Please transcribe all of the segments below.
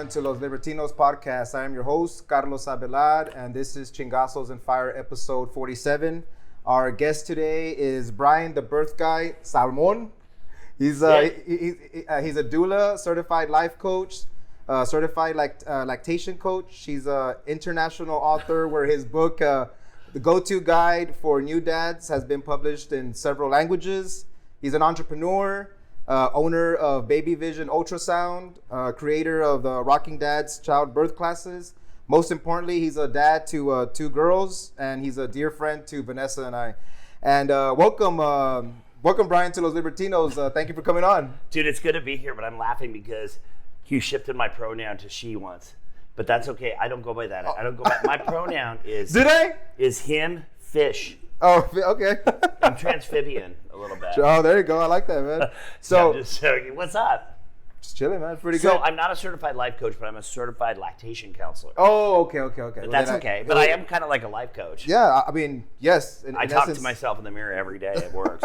everyone to Los Libertinos podcast. I am your host, Carlos Abelard, and this is Chingazos and Fire episode 47. Our guest today is Brian, the birth guy, Salmon. He's a doula, certified life coach, certified lactation coach. He's an international author where his book, The Go-To Guide for New Dads, has been published in several languages. He's an entrepreneur, owner of Baby Vision Ultrasound, creator of the Rocking Dads childbirth classes. Most importantly, he's a dad to 2 girls, and he's a dear friend to Vanessa and I. And welcome, Brian, to Los Libertinos. Thank you for coming on. Dude, it's good to be here, but I'm laughing because you shifted my pronoun to she once. But that's okay. I don't go by that. I don't go by my pronoun is Did I? Is him, fish. Oh, okay. I'm transphibian a little bit. Oh, there you go. I like that, man. So, I'm just joking. What's up? Just chilling, man. Pretty So good. I'm not a certified life coach, but I'm a certified lactation counselor. Oh, okay. But that's okay. But I am kind of like a life coach. Yeah, I mean, yes. I talk to myself in the mirror every day. It works.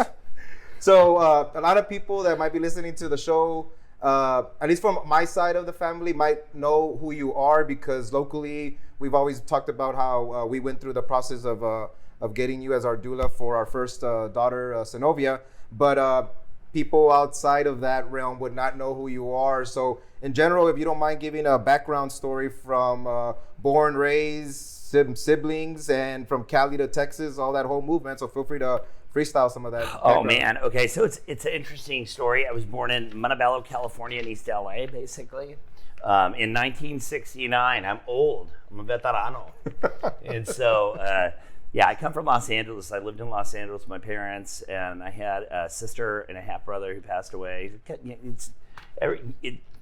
So a lot of people that might be listening to the show, at least from my side of the family, might know who you are because locally we've always talked about how we went through the process of getting you as our doula for our first daughter, Zenobia. But people outside of that realm would not know who you are. So in general, if you don't mind giving a background story from born, raised, siblings, and from Cali to Texas, all that whole movement. So feel free to freestyle some of that. Oh man, okay. So it's an interesting story. I was born in Montebello, California, in East LA, basically. In 1969. I'm old. I'm a veterano. And so, yeah, I come from Los Angeles. I lived in Los Angeles with my parents, and I had a sister and a half brother who passed away.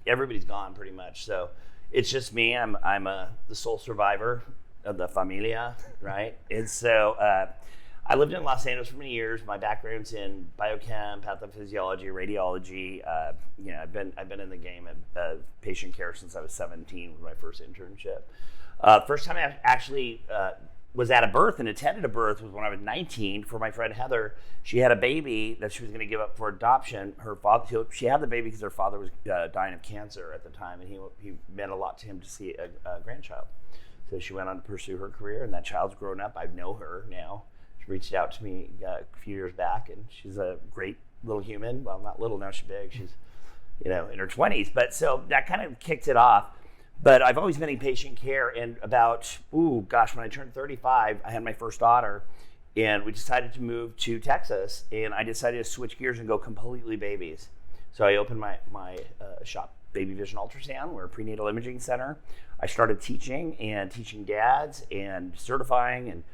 Everybody's gone pretty much. So it's just me. I'm the sole survivor of the familia, right? And so I lived in Los Angeles for many years. My background's in biochem, pathophysiology, radiology. I've been in the game of patient care since I was 17 with my first internship. First time I actually was at a birth and attended a birth was when I was 19 for my friend Heather. She had a baby that she was going to give up for adoption. Her father, she had the baby because her father was dying of cancer at the time, and he meant a lot to him to see a grandchild. So she went on to pursue her career, and that child's grown up. I know her now. She reached out to me a few years back, and she's a great little human. Well, not little now, she's big. She's in her 20s. But so that kind of kicked it off. But I've always been in patient care, and about, when I turned 35, I had my first daughter, and we decided to move to Texas, and I decided to switch gears and go completely babies. So I opened my shop, Baby Vision Ultrasound. We're a prenatal imaging center. I started teaching dads and certifying and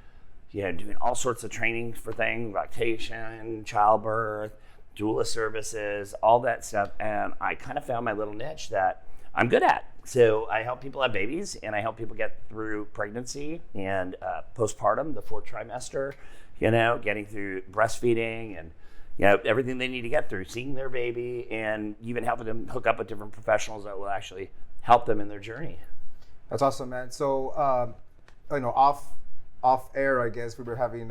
doing all sorts of training for things, lactation, childbirth, doula services, all that stuff, and I kind of found my little niche that I'm good at. So I help people have babies, and I help people get through pregnancy and postpartum, the 4th trimester, getting through breastfeeding and everything they need to get through, seeing their baby, and even helping them hook up with different professionals that will actually help them in their journey. That's awesome, man. So off air, I guess we were having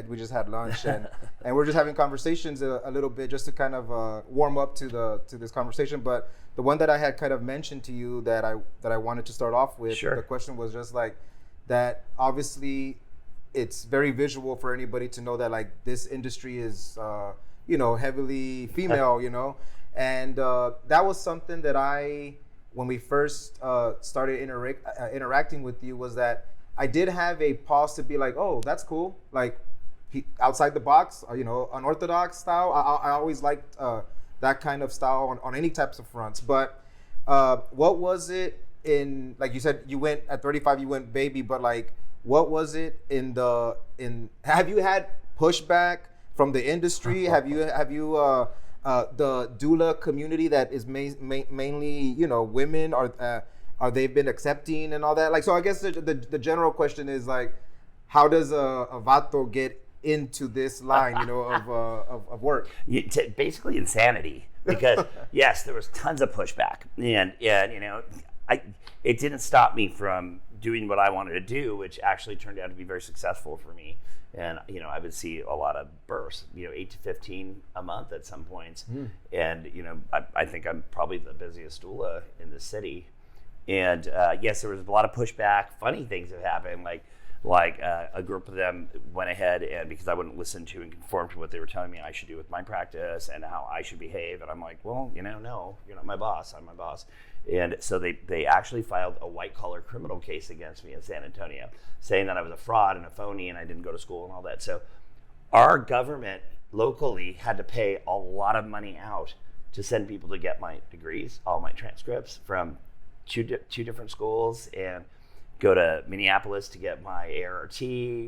we just had lunch and we're just having conversations a little bit just to kind of warm up to this conversation. But the one that I had kind of mentioned to you that I wanted to start off with, Sure. The question was just like that. Obviously, it's very visual for anybody to know that like this industry is heavily female, and that was something that when we first started interacting with you was that I did have a pause to be like, oh, that's cool. Like outside the box, unorthodox style. I always liked that kind of style on any types of fronts. But what was it in, like you said, you went at 35, you went baby, but like, what was it have you had pushback from the industry? Have you the doula community that is mainly, women are they been accepting and all that? Like, so I guess the general question is like, how does a vato get into this line, of work? Basically insanity, because yes, there was tons of pushback, and it didn't stop me from doing what I wanted to do, which actually turned out to be very successful for me. And I would see a lot of births, 8 to 15 a month at some points, and I think I'm probably the busiest doula in the city. And yes, there was a lot of pushback. Funny things have happened, like a group of them went ahead, and because I wouldn't listen to and conform to what they were telling me I should do with my practice and how I should behave, and I'm like, well, no, you're not my boss, I'm my boss. And so they actually filed a white-collar criminal case against me in San Antonio, saying that I was a fraud and a phony and I didn't go to school and all that. So our government locally had to pay a lot of money out to send people to get my degrees, all my transcripts from two different schools, and go to Minneapolis to get my ART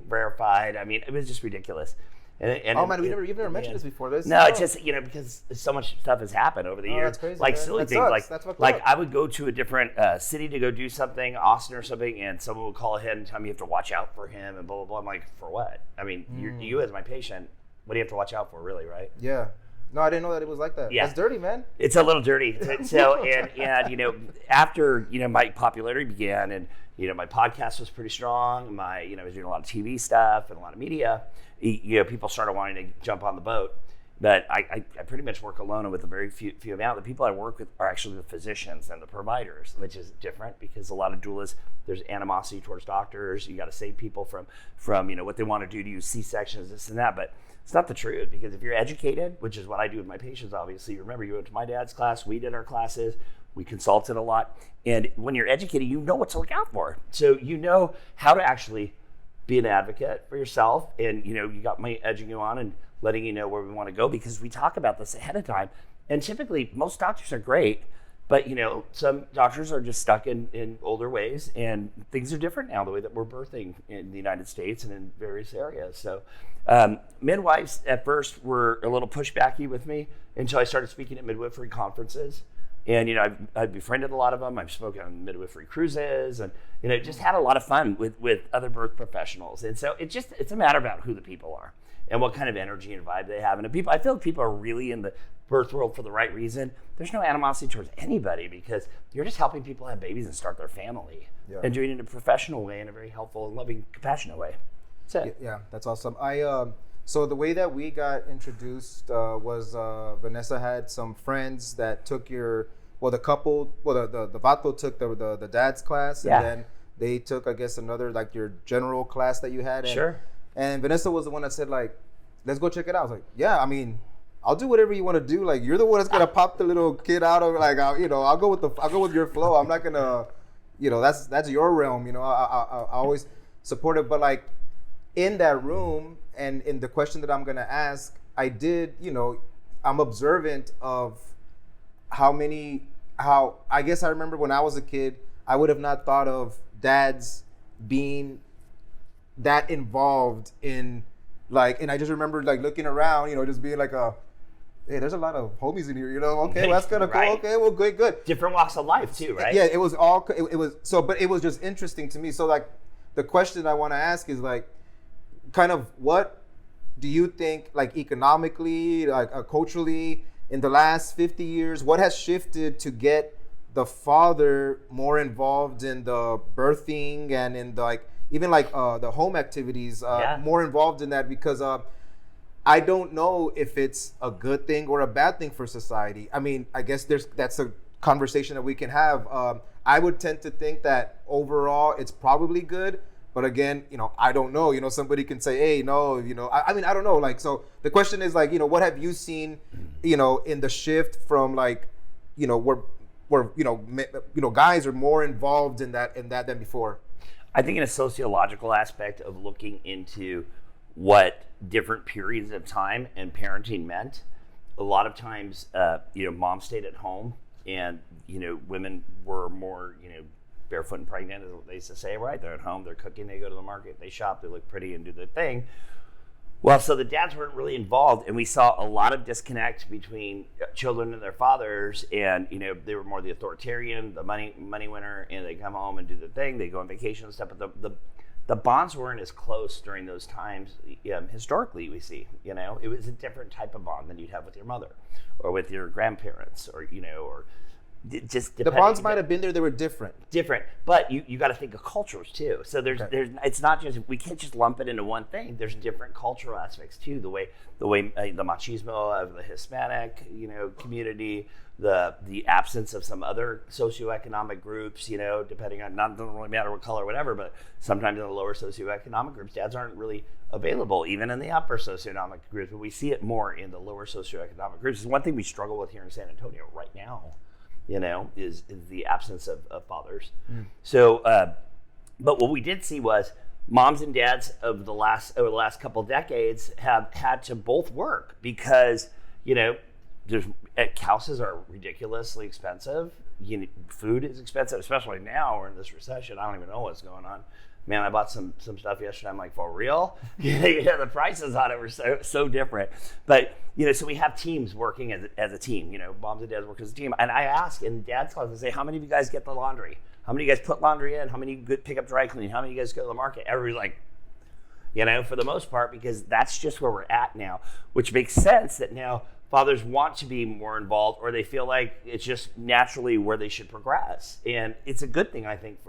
verified. I mean, it was just ridiculous. And oh man, you've never mentioned this before. No, it's just because so much stuff has happened over the years. That's crazy, like man. Silly That things, sucks. like I would go to a different city to go do something, Austin or something, and someone would call ahead and tell me you have to watch out for him and blah blah blah. I'm like, for what? I mean, you as my patient, what do you have to watch out for, really, right? Yeah. No, I didn't know that it was like that. Yeah. That's dirty, man. It's a little dirty. So and after my popularity began, and my podcast was pretty strong. I was doing a lot of TV stuff and a lot of media. People started wanting to jump on the boat. But I pretty much work alone, and with a very few amount. The people I work with are actually the physicians and the providers, which is different because a lot of doulas, there's animosity towards doctors. You got to save people from what they want to do to use C-sections, this and that. But it's not the truth, because if you're educated, which is what I do with my patients, obviously. Remember, you went to my dad's class, we did our classes, we consulted a lot. And when you're educated, you know what to look out for. So you know how to actually be an advocate for yourself. And you got me edging you on and letting you know where we want to go, because we talk about this ahead of time. And typically, most doctors are great, but some doctors are just stuck in older ways, and things are different now, the way that we're birthing in the United States and in various areas. So midwives at first were a little pushbacky with me until I started speaking at midwifery conferences. And I've befriended a lot of them. I've spoken on midwifery cruises, and just had a lot of fun with other birth professionals. And so it's a matter about who the people are and what kind of energy and vibe they have. And I feel like people are really in the birth world for the right reason. There's no animosity towards anybody, because you're just helping people have babies and start their family, and doing it in a professional way, in a very helpful and loving, compassionate way. That's it. Yeah, that's awesome. So the way that we got introduced was Vanessa had some friends that took the Vato took the dad's class, and then they took, I guess, another, like, your general class that you had. And, sure. And Vanessa was the one that said, like, let's go check it out. I was like, yeah, I mean, I'll do whatever you want to do. Like, you're the one that's gonna pop the little kid out of, like, I'll go with your flow. I'm not gonna, that's your realm. I always support it, but like in that room and in the question that I'm gonna ask, I'm observant of how I guess I remember when I was a kid, I would have not thought of dads being that involved in, like, and I just remember, like, looking around, just being like hey, there's a lot of homies in here, okay, well, that's kind of cool. Right. Okay, well, good. Different walks of life too, right? Yeah, it was all, it was, so, but it was just interesting to me. So, like, the question I want to ask is, like, kind of what do you think, like, economically, like, culturally, in the last 50 years, what has shifted to get the father more involved in the birthing and in the, like, even like the home activities, more involved in that? Because I don't know if it's a good thing or a bad thing for society. I mean, I guess that's a conversation that we can have. I would tend to think that overall it's probably good, but again, I don't know. Somebody can say, hey, no, I mean, I don't know. Like, so the question is, like, what have you seen, in the shift from, like, where guys are more involved in that than before? I think in a sociological aspect of looking into what different periods of time and parenting meant, a lot of times, mom stayed at home, and, women were more, barefoot and pregnant, as they used to say, right? They're at home, they're cooking, they go to the market, they shop, they look pretty and do their thing. Well, so the dads weren't really involved, and we saw a lot of disconnect between children and their fathers, and they were more the authoritarian, the money winner, and they come home and do their thing, they go on vacation and stuff. But the bonds weren't as close during those times. Historically, we see, it was a different type of bond than you'd have with your mother, or with your grandparents, or Just the bonds might have been there, they were different. But you got to think of cultures too. So there's it's not just, we can't just lump it into one thing. There's different cultural aspects too. The way the machismo of the Hispanic community, the absence of some other socioeconomic groups, depending on, doesn't really matter what color or whatever, but sometimes in the lower socioeconomic groups, dads aren't really available, even in the upper socioeconomic groups, but we see it more in the lower socioeconomic groups. It's one thing we struggle with here in San Antonio right now, is the absence of fathers. So, but what we did see was moms and dads over the last couple of decades have had to both work because, houses are ridiculously expensive. Food is expensive, especially now we're in this recession. I don't even know what's going on. Man, I bought some stuff yesterday. I'm like, for real? The prices on it were so different. But, so we have teams working as a team. Moms and dads work as a team. And I ask in dad's class, I say, how many of you guys get the laundry? How many of you guys put laundry in? How many pick up dry cleaning? How many of you guys go to the market? Everybody's like, for the most part, because that's just where we're at now, which makes sense that now fathers want to be more involved, or they feel like it's just naturally where they should progress. And it's a good thing, I think,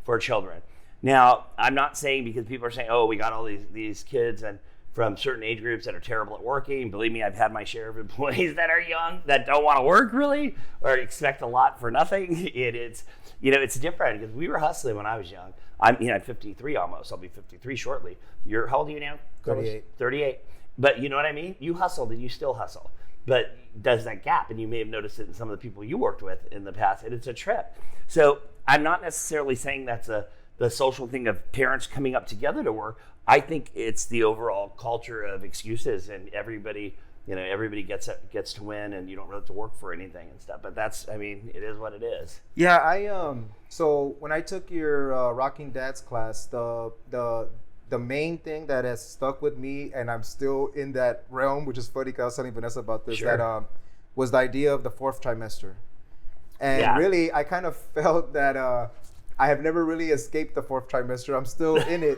for children. Now, I'm not saying, because people are saying, oh, we got all these kids and from certain age groups that are terrible at working. Believe me, I've had my share of employees that are young that don't want to work really, or expect a lot for nothing. It's different because we were hustling when I was young. I'm 53 almost. I'll be 53 shortly. How old are you now? 38. 38. But you know what I mean? You hustled and you still hustle. But does that gap, and you may have noticed it in some of the people you worked with in the past, and it's a trip. So I'm not necessarily saying that's the social thing of parents coming up together to work. I think it's the overall culture of excuses, and everybody gets to win, and you don't really have to work for anything and stuff. But it is what it is. Yeah, so when I took your Rocking Dads class, the main thing that has stuck with me, and I'm still in that realm, which is funny because I was telling Vanessa about this, sure. that was the idea of the fourth trimester. And really, I kind of felt that I have never really escaped the fourth trimester. I'm still in it.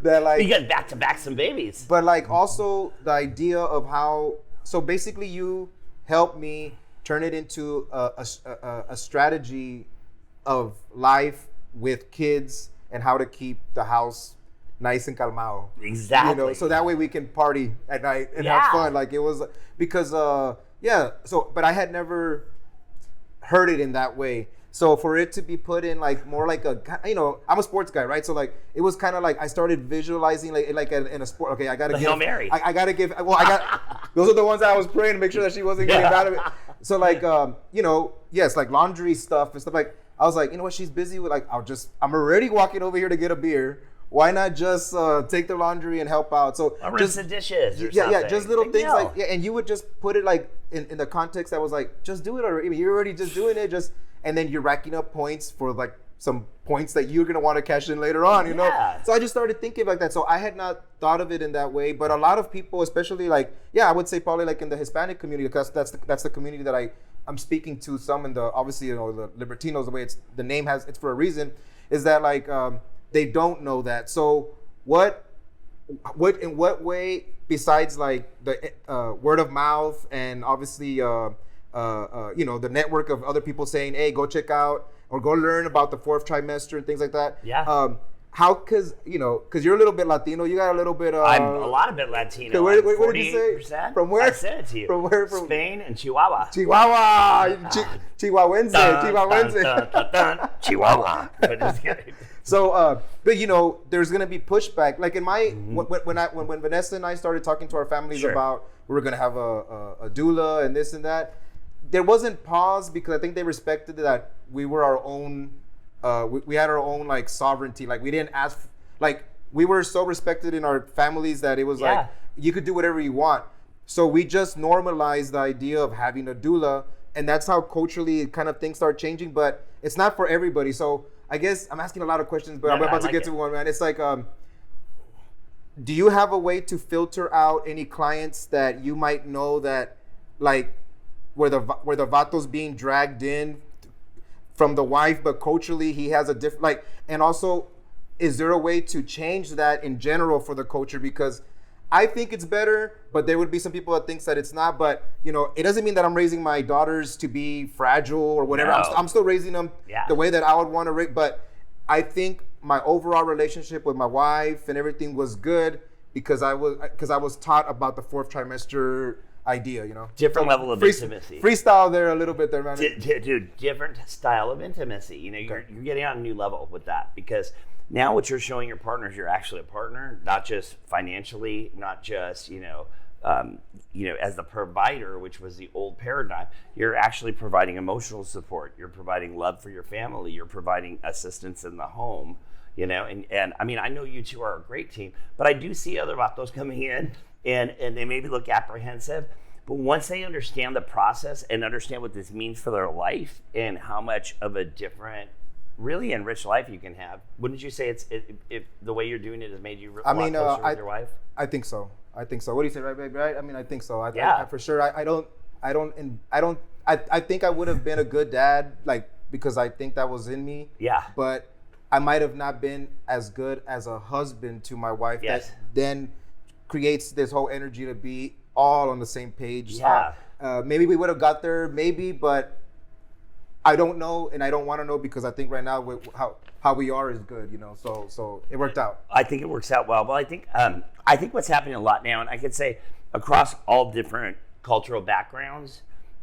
That you get back to back some babies. But also the idea of how, so basically you helped me turn it into a strategy of life with kids and how to keep the house nice and calmado. Exactly. So that way we can party at night and have fun. Like it was, because, but I had never heard it in that way. So for it to be put in more like I'm a sports guy, right? So it was kind of like I started visualizing like in a sport. Okay, I got to give Hail Mary. I got to give. Well, those are the ones that I was praying to make sure that she wasn't getting out of it. So yes, like laundry stuff and stuff. I was like, what? She's busy with I'm already walking over here to get a beer. Why not just take the laundry and help out? So I'll rinse the dishes or something. Yeah, just little Big things deal. And you would just put it in the context that was just do it already. You're already just doing it, and then you're racking up points for some points that you're gonna want to cash in later on, you know? So I just started thinking like that. So I had not thought of it in that way, but a lot of people, especially I would say probably in the Hispanic community, because that's the community that I'm speaking to. Some in the, obviously, the Libertinos, the way the name it's for a reason, is that they don't know that. So in what way, besides the word of mouth and obviously the network of other people saying, hey, go check out or go learn about the fourth trimester and things like that. Yeah. How, because you're a little bit Latino, you got a little bit. I'm a lot of bit Latino. Where did you say? From where? I said it to you. From where? From Spain and Chihuahua. Chihuahua. Chihuahuense. Chihuahua. But just kidding. So, but there's gonna be pushback. Like in my when Vanessa and I started talking to our families about we were gonna have a doula and this and that, there wasn't pause because I think they respected that we were our own. We had our own sovereignty. We didn't ask. We were so respected in our families that it was you could do whatever you want. So we just normalized the idea of having a doula, and that's how culturally kind of things start changing. But it's not for everybody. So I guess I'm asking a lot of questions, but I'm about to get to one, man. It's do you have a way to filter out any clients that you might know that where the vato's being dragged in from the wife, but culturally he has a different and also, is there a way to change that in general for the culture? Because I think it's better, but there would be some people that thinks that it's not. But you know, it doesn't mean that I'm raising my daughters to be fragile or whatever. No. I'm still raising them the way that I would want to raise. But I think my overall relationship with my wife and everything was good because I was taught about the fourth trimester idea. You know, different level of intimacy. Freestyle there a little bit there, man. Dude, different style of intimacy. You know, you're getting on a new level with that because. Now what you're showing your partners, you're actually a partner, not just financially, not just, as the provider, which was the old paradigm. You're actually providing emotional support. You're providing love for your family. You're providing assistance in the home, and I mean, I know you two are a great team, but I do see other vatos coming in and they maybe look apprehensive. But once they understand the process and understand what this means for their life and how much of a different really enriched life you can have. Wouldn't you say if the way you're doing it has made you a lot closer with your wife? I think so. What do you say, right, babe? Right? I mean, I think so. Yeah. I for sure. I think I would have been a good dad, like, because I think that was in me. Yeah. But I might have not been as good as a husband to my wife. Yes. That then creates this whole energy to be all on the same page. Yeah. Maybe we would have got there, but I don't know, and I don't want to know because I think right now how we are is good, So it worked out. I think it works out well. Well, I think what's happening a lot now, and I could say across all different cultural backgrounds,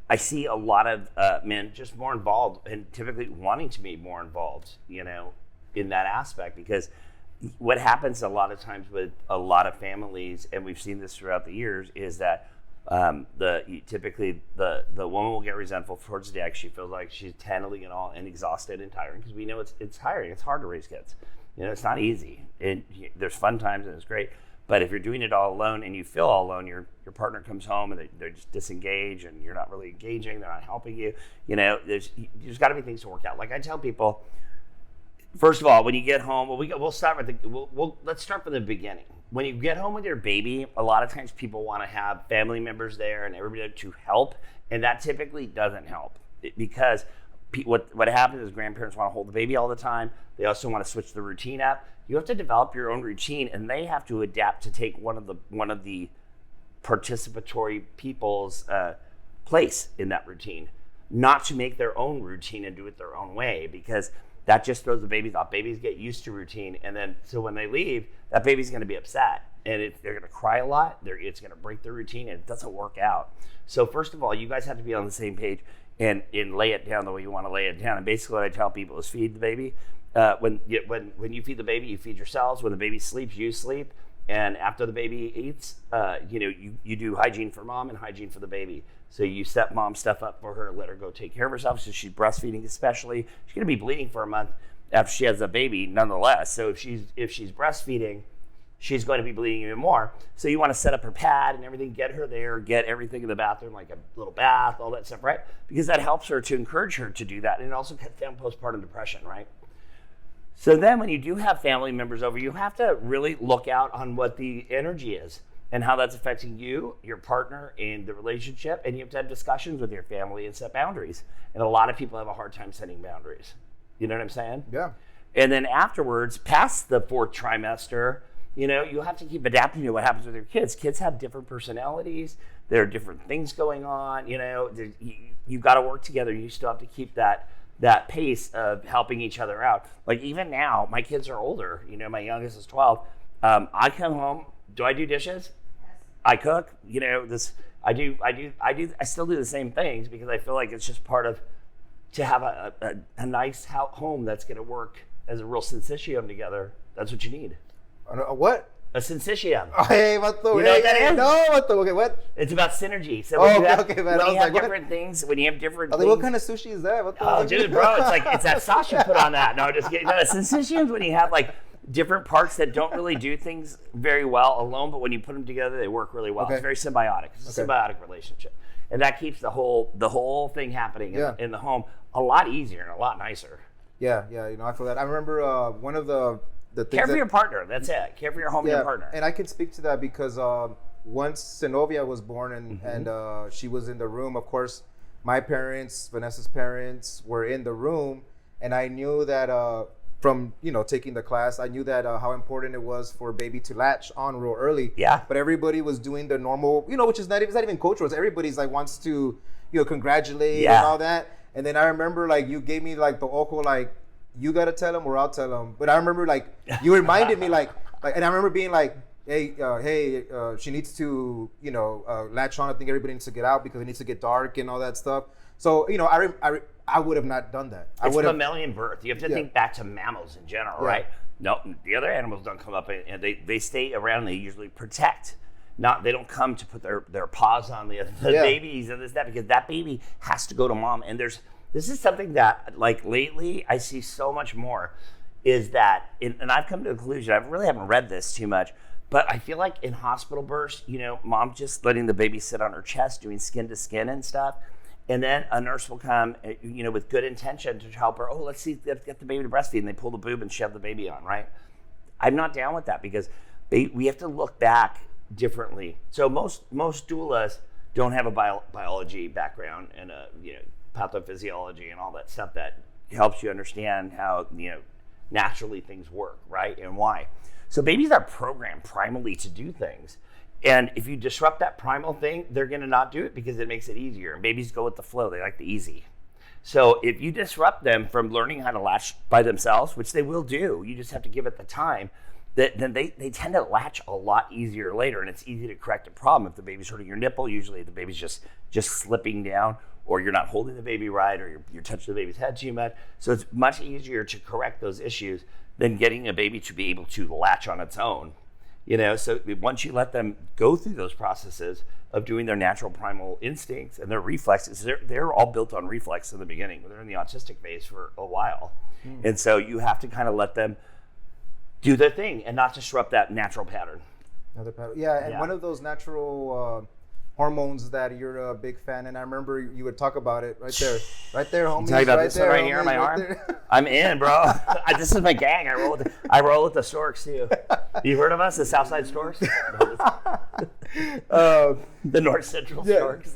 I see a lot of men just more involved and typically wanting to be more involved, in that aspect because what happens a lot of times with a lot of families, and we've seen this throughout the years, is that typically the woman will get resentful towards the dad. She feels like she's handling it all and exhausted and tiring because we know it's tiring. It's hard to raise kids. It's not easy. There's fun times and it's great. But if you're doing it all alone and you feel all alone, your partner comes home and they're just disengaged and you're not really engaging. They're not helping you. There's got to be things to work out. Like I tell people, first of all, when you get home, let's start from the beginning. When you get home with your baby, a lot of times people want to have family members there and everybody to help, and that typically doesn't help because what happens is grandparents want to hold the baby all the time. They also want to switch the routine up. You have to develop your own routine, and they have to adapt to take one of the participatory people's place in that routine, not to make their own routine and do it their own way because that just throws the babies off. Babies get used to routine, and then so when they leave, that baby's going to be upset, and they're going to cry a lot. It's going to break their routine, and it doesn't work out. So first of all, you guys have to be on the same page and lay it down the way you want to lay it down. And basically, what I tell people is feed the baby. When you feed the baby, you feed yourselves. When the baby sleeps, you sleep. And after the baby eats, you do hygiene for mom and hygiene for the baby. So you set mom's stuff up for her, let her go take care of herself. So she's breastfeeding especially. She's going to be bleeding for a month after she has a baby nonetheless. So if she's breastfeeding, she's going to be bleeding even more. So you want to set up her pad and everything, get her there, get everything in the bathroom, like a little bath, all that stuff, right? Because that helps her to encourage her to do that. And it also cuts down postpartum depression, right? So then when you do have family members over, you have to really look out on what the energy is and how that's affecting you, your partner, and the relationship. And you have to have discussions with your family and set boundaries. And a lot of people have a hard time setting boundaries. You know what I'm saying? Yeah. And then afterwards, past the fourth trimester, you have to keep adapting to what happens with your kids. Kids have different personalities. There are different things going on. You've got to work together. You still have to keep that pace of helping each other out. Like even now, my kids are older. My youngest is 12. I come home. Do I do dishes? Yes. I cook. I still do the same things because I feel like it's just part of to have a nice home that's going to work as a real syncytium together. That's what you need. A what? A syncytium. Oh, hey, vato. You know what that is? No, vato. Okay, what? It's about synergy. So man. When you have different things, what kind of sushi is that? Oh, dude, bro, it's that sauce you put on that. No, just kidding. No, syncytiums when you have like different parts that don't really do things very well alone, but when you put them together, they work really well. Okay. It's very symbiotic. It's a symbiotic relationship, and that keeps the whole thing happening in the home a lot easier and a lot nicer. Yeah, I feel that. I remember one of the things care for your partner. That's it. Care for your home and your partner. And I can speak to that because once Zenobia was born and she was in the room, of course, my parents, Vanessa's parents, were in the room, and I knew that from taking the class. I knew that how important it was for baby to latch on real early. Yeah. But everybody was doing the normal, which is not even cultural. It's everybody's like wants to congratulate and all that. And then I remember like you gave me like the ojo, like you gotta tell them or I'll tell them. But I remember like you reminded me like, and I remember being like, hey, she needs to latch on. I think everybody needs to get out because it needs to get dark and all that stuff. So I would have not done that. It's mammalian birth. You have to think back to mammals in general, right? No, the other animals don't come up and they stay around. And they usually protect. They don't come to put their paws on the babies and that because that baby has to go to mom. And this is something that like lately I see so much more is that, and I've come to a conclusion. I really haven't read this too much, but I feel like in hospital births, mom just letting the baby sit on her chest, doing skin to skin and stuff. And then a nurse will come, with good intention to help her. Oh, let's get the baby to breastfeed. And they pull the boob and shove the baby on, right? I'm not down with that because we have to look back differently. So most doulas don't have a biology background and pathophysiology and all that stuff that helps you understand how naturally things work, right, and why. So babies are programmed primally to do things, and if you disrupt that primal thing, they're going to not do it because it makes it easier. And babies go with the flow; they like the easy. So if you disrupt them from learning how to latch by themselves, which they will do, you just have to give it the time. Then they tend to latch a lot easier later, and it's easy to correct a problem. If the baby's hurting your nipple, usually the baby's just slipping down, or you're not holding the baby right, or you're touching the baby's head too much. So it's much easier to correct those issues than getting a baby to be able to latch on its own. So once you let them go through those processes of doing their natural primal instincts and their reflexes, they're all built on reflex in the beginning. They're in the autistic phase for a while. And so you have to kind of let them do their thing and not disrupt that natural pattern. One of those natural hormones that you're a big fan, and I remember you would talk about it right there, homies. Talking about right this there, one right here on my arm. I'm in, bro. This is my gang. I roll with the storks too. You heard of us, the Southside Storks? The North Central Storks.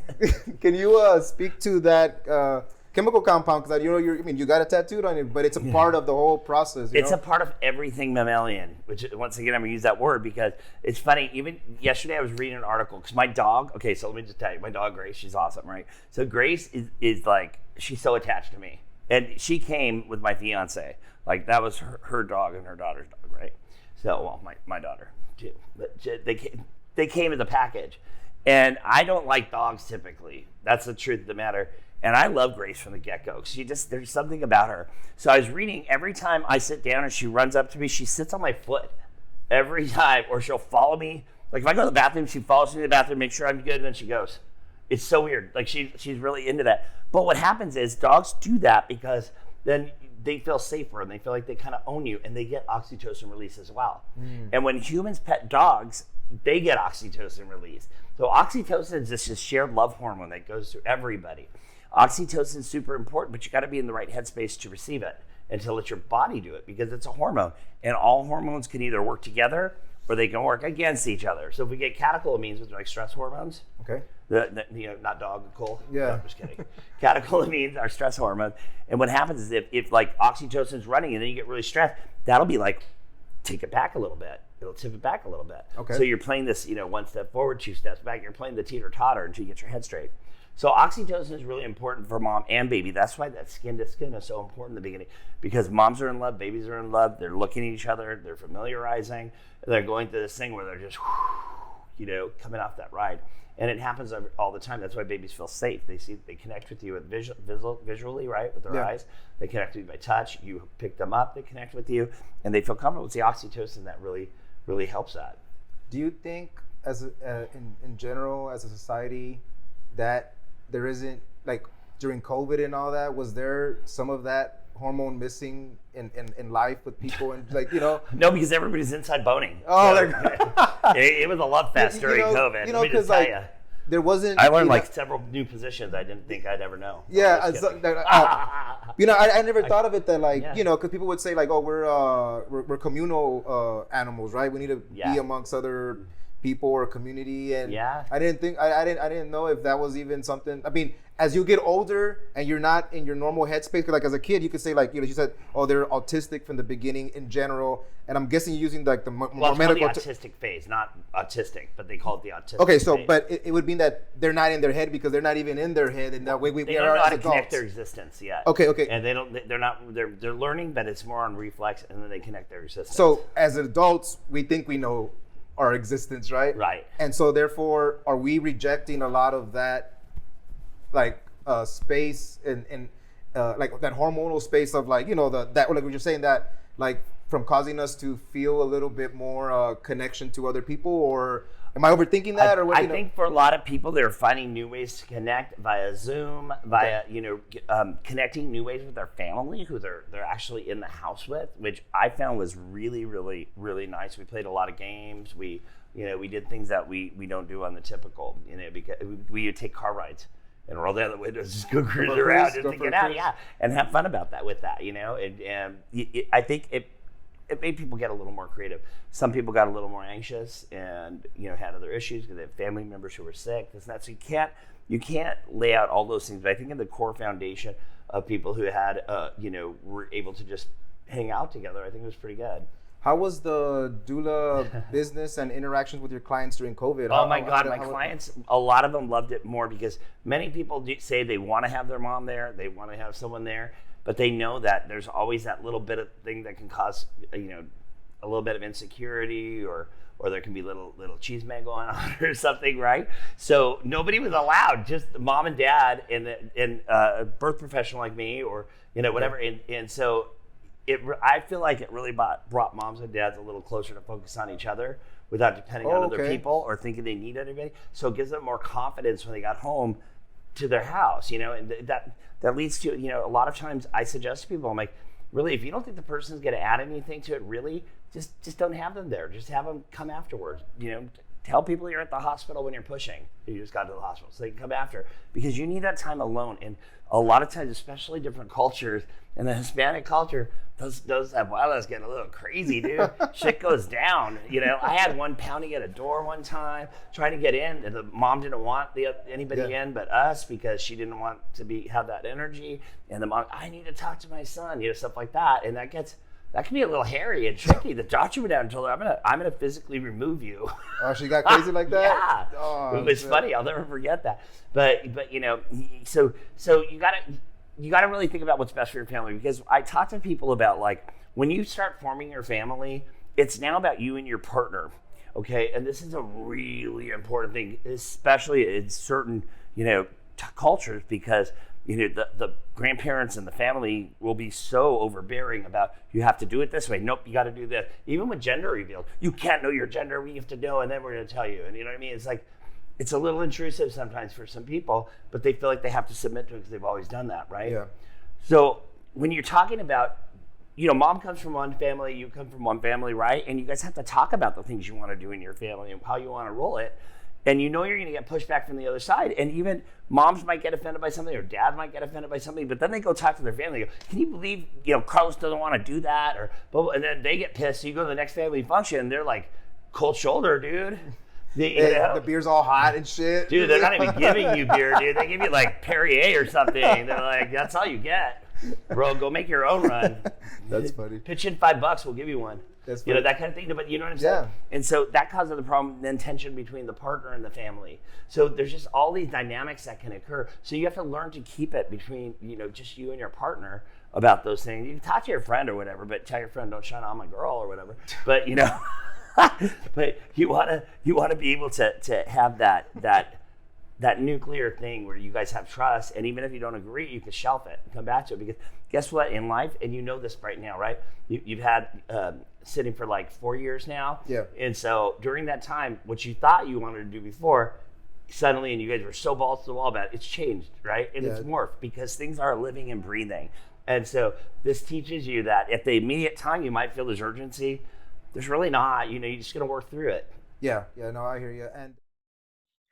Can you speak to that? Chemical compound, because you got it tattooed on it, but it's a part of the whole process. It's a part of everything mammalian, which once again I'm gonna use that word because it's funny. Even yesterday I was reading an article because my dog. Okay, so let me just tell you, my dog Grace, she's awesome, right? So Grace is like she's so attached to me, and she came with my fiance. Like that was her dog and her daughter's dog, right? So my daughter too, but they came in the package, and I don't like dogs typically. That's the truth of the matter. And I love Grace from the get-go. There's something about her. So I was reading, every time I sit down and she runs up to me, she sits on my foot every time, or she'll follow me. Like if I go to the bathroom, she follows me to the bathroom, make sure I'm good, and then she goes. It's so weird. Like she's really into that. But what happens is dogs do that because then they feel safer and they feel like they kind of own you, and they get oxytocin release as well. And when humans pet dogs, they get oxytocin release. So oxytocin is this shared love hormone that goes through everybody. Oxytocin is super important, but you got to be in the right headspace to receive it and to let your body do it because it's a hormone. And all hormones can either work together or they can work against each other. So if we get catecholamines, which are like stress hormones, okay, not dog, Cole. Yeah, no, I'm just kidding. Catecholamines are stress hormones, and what happens is if like oxytocin's running and then you get really stressed, that'll be like take it back a little bit. It'll tip it back a little bit. Okay. So you're playing this, one step forward, 2 steps back. You're playing the teeter-totter until you get your head straight. So oxytocin is really important for mom and baby. That's why that skin to skin is so important in the beginning because moms are in love, babies are in love. They're looking at each other. They're familiarizing. They're going through this thing where they're just, coming off that ride. And it happens all the time. That's why babies feel safe. They connect with you with visually, right, with their eyes. They connect with you by touch. You pick them up. They connect with you, and they feel comfortable. It's the oxytocin that really, really helps that. Do you think, in general, as a society, that there isn't, like during COVID and all that, was there some of that hormone missing in life with people and No, because everybody's inside boning. Oh, so, it was a love fest during COVID. Because there wasn't. I learned several new positions I didn't think I'd ever know. Yeah, I never thought of it that because people would say oh we're communal animals, right? We need to be amongst other people or community. And Yeah. I didn't know if that was even something. I mean, as you get older and you're not in your normal headspace, 'cause like as a kid, you could say like, you know, you said, oh, they're autistic from the beginning in general. And I'm guessing you're using like the more medical. It's called the autistic phase, not autistic, but they call it the autistic. Okay, so phase. but it would mean that they're not in their head because they're not even in their head, and that way we They are don't know how as to connect adults. their existence yet. Okay. And they're learning, but it's more on reflex, and then they connect their existence. So as adults, we think we know our existence, right? Right. And so therefore, are we rejecting a lot of that, like space and like that hormonal space of like, you know, that like what you're saying, that like from causing us to feel a little bit more connection to other people, or am I overthinking that? Or what? I think for a lot of people, they're finding new ways to connect via Zoom, via connecting new ways with their family, who they're actually in the house with, which I found was really, really, really nice. We played a lot of games. We did things that we don't do on the typical, because we would take car rides and roll down the windows, just go cruise around and get out, and have fun about that with that, And I think it made people get a little more creative. Some people got a little more anxious and had other issues because they have family members who were sick, this and that. So you can't lay out all those things. But I think in the core foundation of people who had were able to just hang out together, I think it was pretty good. How was the doula business and interactions with your clients during COVID? Oh my God, my clients, a lot of them loved it more because many people say they want to have their mom there, they want to have someone there, but they know that there's always that little bit of thing that can cause, a little bit of insecurity, or there can be little chisme going on or something, right? So nobody was allowed, just mom and dad and a birth professional like me, or whatever. And so I feel like it really brought moms and dads a little closer to focus on each other without depending on other people or thinking they need anybody. So it gives them more confidence when they got home to their house, and that leads to, a lot of times I suggest to people, I'm like, really, if you don't think the person's going to add anything to it, really, just don't have them there. Just have them come afterwards. Tell people you're at the hospital when you're pushing. You just got to the hospital, so they can come after, because you need that time alone. And a lot of times, especially different cultures, in the Hispanic culture, those abuelas get a little crazy, dude. Shit goes down. I had one pounding at a door one time, trying to get in, and the mom didn't want anybody in but us because she didn't want to have that energy. And the mom, I need to talk to my son, stuff like that. And that can be a little hairy and tricky. The doctor went out and told her, I'm gonna physically remove you. Oh, she got crazy like that? Yeah. Oh, it was funny. I'll never forget that. But so you gotta really think about what's best for your family, because I talk to people about, like, when you start forming your family, it's now about you and your partner. Okay, and this is a really important thing, especially in certain cultures, because the grandparents and the family will be so overbearing about, you have to do it this way. Nope, you got to do this. Even with gender reveal, you can't know your gender. We have to know, and then we're going to tell you. And you know what I mean? It's like, it's a little intrusive sometimes for some people, but they feel like they have to submit to it because they've always done that, right? Yeah. So when you're talking about, mom comes from one family, you come from one family, right? And you guys have to talk about the things you want to do in your family and how you want to roll it. And you're going to get pushback from the other side. And even moms might get offended by something, or dad might get offended by something, but then they go talk to their family. They go, can you believe, Carlos doesn't want to do that? And then they get pissed. So you go to the next family function, and they're like, cold shoulder, dude. The beer's all hot and shit. Dude, they're not even giving you beer, dude. They give you like Perrier or something. They're like, that's all you get. Bro, go make your own run. That's funny. Pitch in $5, we'll give you one. That's funny. That kind of thing. But you know what I'm saying? Yeah. And so that causes the problem, then tension between the partner and the family. So there's just all these dynamics that can occur. So you have to learn to keep it between, just you and your partner about those things. You can talk to your friend or whatever, but tell your friend, don't shut on my girl or whatever. But but you want to be able to have that nuclear thing where you guys have trust, and even if you don't agree, you can shelf it and come back to it. Because guess what, in life, and you know this right now, right? You've had sitting for like 4 years now. Yeah. And so during that time, what you thought you wanted to do before, suddenly, and you guys were so balls to the wall about it, it's changed, right? And it's morphed, because things are living and breathing. And so this teaches you that at the immediate time, you might feel this urgency. There's really not, you're just going to work through it. Yeah, no, I hear you. And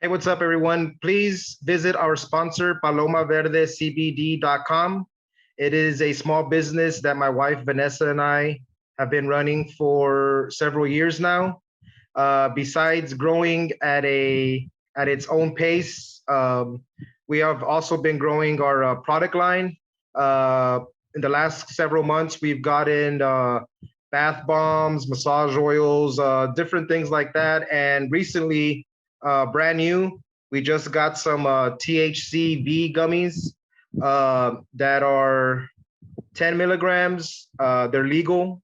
hey, what's up, everyone? Please visit our sponsor, palomaverdecbd.com. It is a small business that my wife, Vanessa, and I have been running for several years now. Besides growing at its own pace, we have also been growing our product line. In the last several months, we've gotten bath bombs, massage oils, different things like that. And recently, brand new, we just got some THCV gummies that are 10 milligrams. They're legal.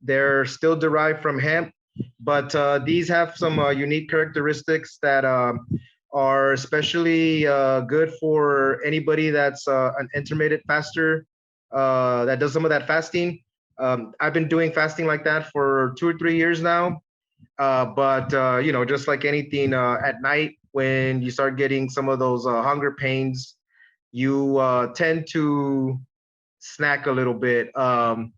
They're still derived from hemp, but these have some unique characteristics that are especially good for anybody that's an intermittent faster that does some of that fasting. I've been doing fasting like that for 2 or 3 years now. But just like anything, at night when you start getting some of those hunger pains, you tend to snack a little bit. What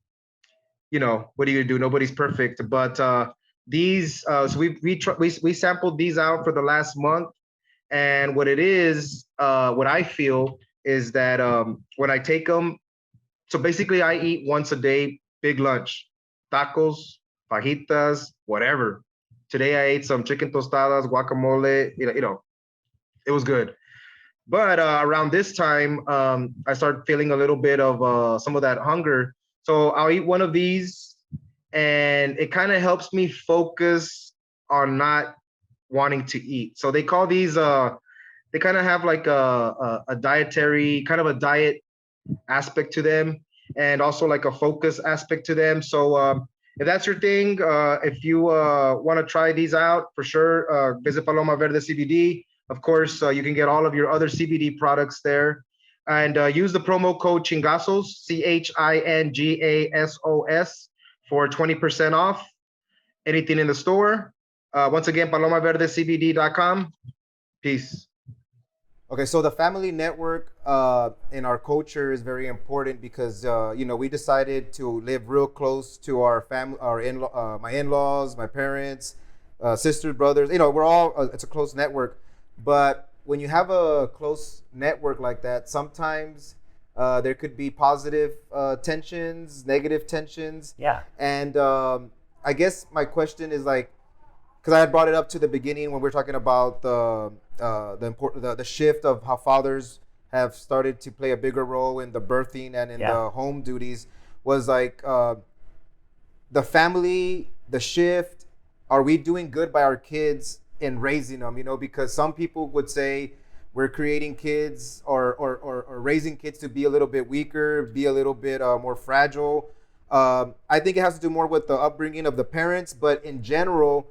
are you gonna do? Nobody's perfect, but these. So we sampled these out for the last month, and what it is, what I feel is that when I take them, so basically I eat once a day, big lunch, tacos, fajitas, whatever. Today I ate some chicken tostadas, guacamole. It was good. But around this time, I start feeling a little bit of some of that hunger. So I'll eat one of these, and it kind of helps me focus on not wanting to eat. So they call these, they kind of have like a dietary, kind of a diet aspect to them, and also like a focus aspect to them. So if that's your thing, if you want to try these out, for sure, visit Paloma Verde CBD. Of course, you can get all of your other CBD products there, and use the promo code Chingasos, CHINGASOS, for 20% off anything in the store. Once again, palomaverdecbd.com. Peace. Okay, so the family network in our culture is very important because we decided to live real close to our family, my in-laws, my parents, sisters, brothers. We're all it's a close network. But when you have a close network like that, sometimes there could be positive tensions, negative tensions. Yeah. And I guess my question is like, because I had brought it up to the beginning when we were talking about the shift of how fathers have started to play a bigger role in the birthing and in the home duties, was like the family, the shift. Are we doing good by our kids in raising them? Because some people would say we're creating kids or raising kids to be a little bit weaker, be a little bit more fragile. I think it has to do more with the upbringing of the parents, but in general,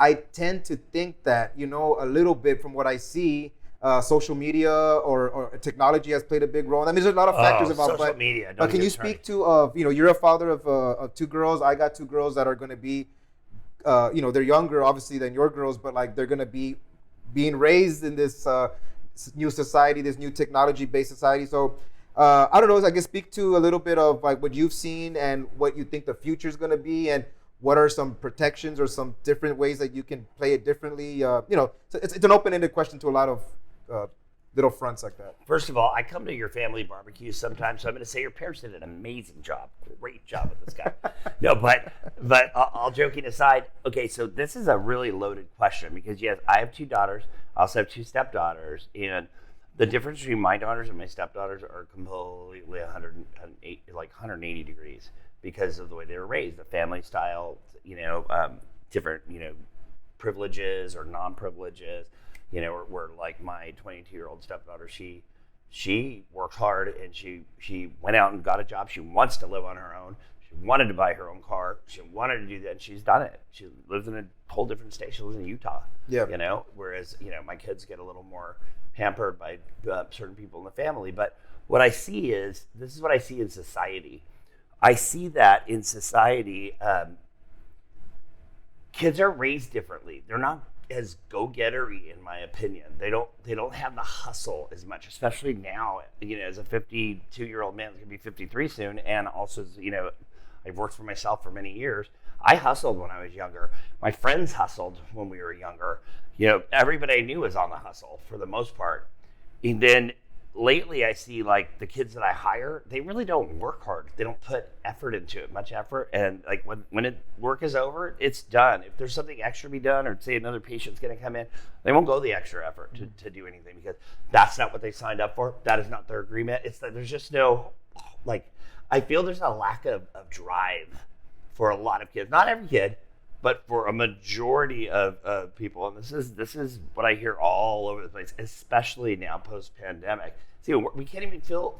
I tend to think that, a little bit from what I see, social media or technology has played a big role. I mean, there's a lot of factors about social media. But can you speak to, you're a father of two girls. I got two girls that are going to be, they're younger, obviously, than your girls, but like they're going to be being raised in this new society, this new technology-based society. So I don't know, I guess speak to a little bit of like what you've seen and what you think the future is going to be, and what are some protections or some different ways that you can play it differently? So it's an open-ended question to a lot of little fronts like that. First of all, I come to your family barbecue sometimes, so I'm going to say your parents did an amazing job. Great job with this guy. No, but all joking aside, okay, so this is a really loaded question because, yes, I have two daughters. I also have two stepdaughters, and the difference between my daughters and my stepdaughters are completely 180 degrees. Because of the way they were raised, the family style, different, privileges or non-privileges, where like my 22-year-old stepdaughter, she worked hard and she went out and got a job. She wants to live on her own. She wanted to buy her own car. She wanted to do that, and she's done it. She lives in a whole different state. She lives in Utah. Yeah. Whereas my kids get a little more pampered by certain people in the family. But what I see is, this is what I see in society. I see that in society, kids are raised differently. They're not as go-gettery, in my opinion. They don't have the hustle as much, especially now. As a 52-year-old man, that's gonna be 53 soon, and also, I've worked for myself for many years. I hustled when I was younger. My friends hustled when we were younger. Everybody I knew was on the hustle for the most part. And then lately I see like the kids that I hire, they really don't work hard. They don't put effort into it, much effort. And like when work is over, it's done. If there's something extra to be done, or say another patient's going to come in, they won't go the extra effort to do anything, because that's not what they signed up for. That is not their agreement. It's that there's just no, like, I feel there's a lack of drive for a lot of kids. Not every kid, but for a majority of people. And this is what I hear all over the place, especially now post-pandemic. See, we can't even fill